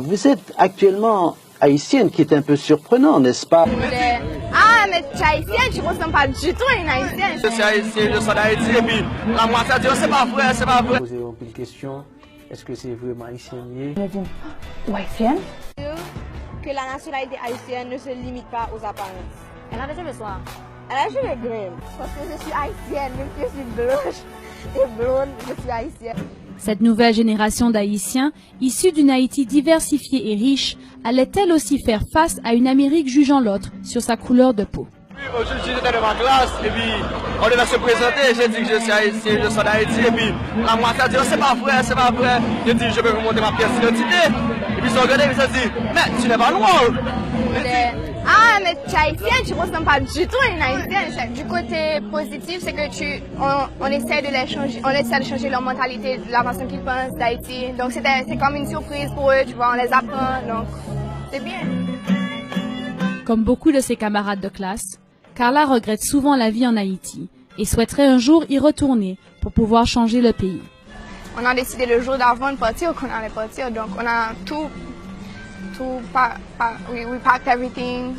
Vous êtes actuellement haïtienne, qui est un peu surprenant, n'est-ce pas? Ah, mais tu es haïtienne, tu ne ressembles pas du tout à une haïtienne. Je suis haïtienne, je suis d'Haïti, et puis la moitié dit, c'est pas vrai, c'est pas vrai. Poser une question, est-ce que c'est vraiment haïtien? Ou haïtienne? Que la nationalité haïtienne ne se limite pas aux apparences. Elle a les soirs. Elle a joué les grimes, parce que je suis haïtienne, même si je suis blanche et blonde, je suis haïtienne. Cette nouvelle génération d'Haïtiens, issus d'une Haïti diversifiée et riche, allait elle aussi faire face à une Amérique jugeant l'autre sur sa couleur de peau. Aujourd'hui, j'étais dans ma classe, et puis on devait se présenter, j'ai dit que je suis haïtien, je suis d'Haïti, et puis la moitié dit, c'est pas vrai, c'est pas vrai. J'ai dit, je peux vous montrer ma pièce d'identité. Et puis ils sont regardés, ils se dit, mais tu n'es pas noir. Ah, mais tu es haïtienne, tu ne ressembles pas du tout à une haïtienne. Du côté positif, c'est que on essaie de les changer, on essaie de changer leur mentalité, la façon qu'ils pensent d'Haïti. Donc c'est comme une surprise pour eux, tu vois, on les apprend, donc c'est bien. Comme beaucoup de ses camarades de classe, Carla regrette souvent la vie en Haïti et souhaiterait un jour y retourner pour pouvoir changer le pays. On a décidé le jour d'avant de partir qu'on allait partir, donc on a we packed everything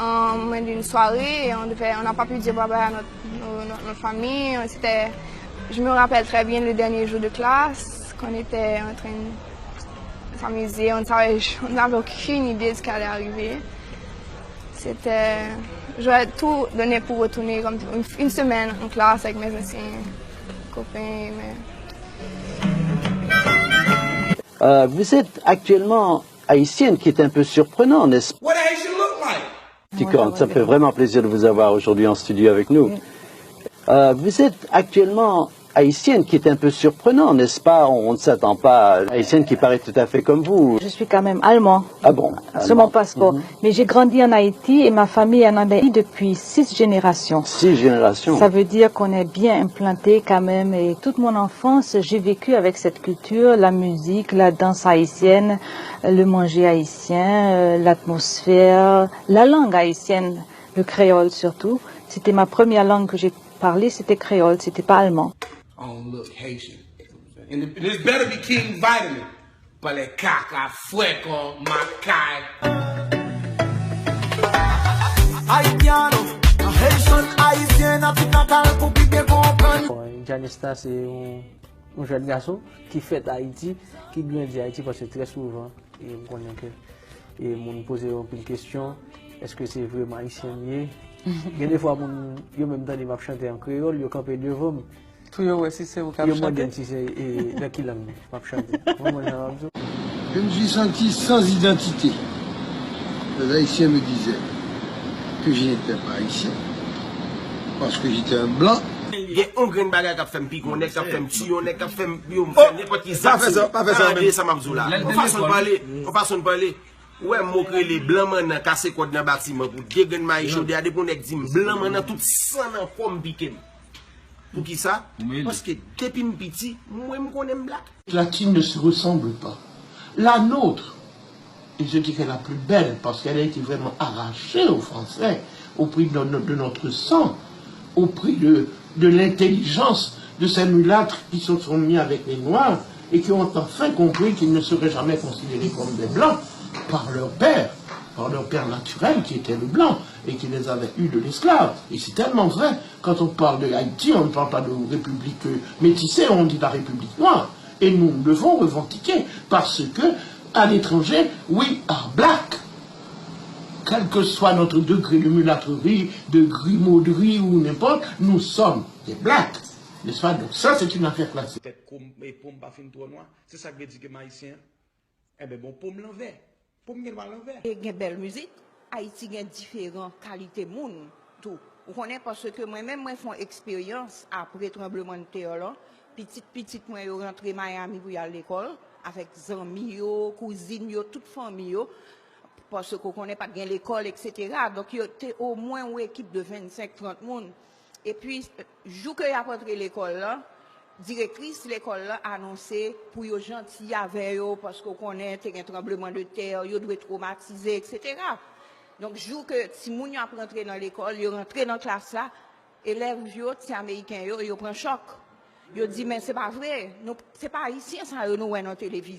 en moins d'une soirée et on n'a pas pu dire bye bye à notre famille. Je me rappelle très bien le dernier jour de classe, qu'on était en train de s'amuser, on n'avait aucune idée de ce qui allait arriver. J'aurais tout donné pour retourner comme une semaine en classe avec mes anciens copains. Vous êtes actuellement haïtienne, qui est un peu surprenant, n'est-ce pas? What Haitian look like? Ça fait vraiment plaisir de vous avoir aujourd'hui en studio avec nous. Vous êtes actuellement haïtienne, qui est un peu surprenant, n'est-ce pas? On ne s'attend pas à une haïtienne qui paraît tout à fait comme vous. Je suis quand même allemand. Ah bon? Sur mon passeport. Mais j'ai grandi en Haïti et ma famille en Haïti depuis 6 générations. 6 générations. Ça veut dire qu'on est bien implanté quand même. Et toute mon enfance, j'ai vécu avec cette culture, la musique, la danse haïtienne, le manger haïtien, l'atmosphère, la langue haïtienne, le créole surtout. C'était ma première langue que j'ai parlé, c'était créole, c'était pas allemand. Oh, look, Haitian. And this better be King Vitamin. But les caca fuego macay. Haitiano, Haitian, Haitien, a tout natal pour bien comprendre. Janista, c'est un jeune garçon qui fait Haïti, qui grandit à Haïti parce que très souvent, et on connaît que, et on pose une question, est-ce que c'est vraiment haïtien? Il y a des fois, yo même temps, ils m'ont chanté en créole, ils campé devant. Tout yo, ouais, si c'est vous qui avez chanté. Si c'est dans quelle langue m'ont chanté. Je me suis senti sans identité. Les Haïtiens me disaient que je n'étais pas haïtien, parce que j'étais un blanc. Il y a un grand bagage qui fait me piquer, qui fait me tuer, qui fait me n'importe qui. Pas fait ça, ça m'a besoin là. On façon de parler. Ouais, moquer les blancs maintenant casser code dans bâtiment pour dégainer maïs chaud des pour nek dit blanc maintenant tout sang en forme piquer. Pour qui ça? Parce que depuis petit, moi me connais black. La team ne se ressemble pas. La nôtre est ce qui est la plus belle parce qu'elle a été vraiment arrachée aux Français au prix de notre sang, au prix de l'intelligence de ces mulâtres qui se sont mis avec les Noirs et qui ont enfin compris qu'ils ne seraient jamais considérés comme des Blancs par leur père naturel qui était le blanc et qui les avait eus de l'esclave. Et c'est tellement vrai, quand on parle de Haïti, on ne parle pas de république métissée, on dit la république noire. Et nous devons revendiquer parce que, à l'étranger, we are black. Quel que soit notre degré de mulâtrerie, de grimauderie ou n'importe, nous sommes des blacks. N'est-ce pas? Donc ça, c'est une affaire classique. C'est ça que veut dire que maïsien, eh bien bon, pour me l'envers. Il y a belle musique, Haïti a différentes qualités monde tout. Vous connaissez parce que moi-même moi fais expérience après tremblement de terre petit moi je rentré Miami pour aller à l'école avec amis cousines toute famille parce qu'on connaît pas bien l'école etc. Donc il y a au moins une équipe de 25-30 monde et puis jour que y a rentré l'école là directrice de l'école a annoncé pour yo gentil avec yo parce qu'on connaît un tremblement de terre, yo doit traumatiser etc. Donc jour que si moun yo a rentré dans l'école, yo rentré dans classe là, élèves yo ti américain yo prend choc. Yo dit mais c'est pas vrai, c'est pas haïtien ça nous voit dans télévision.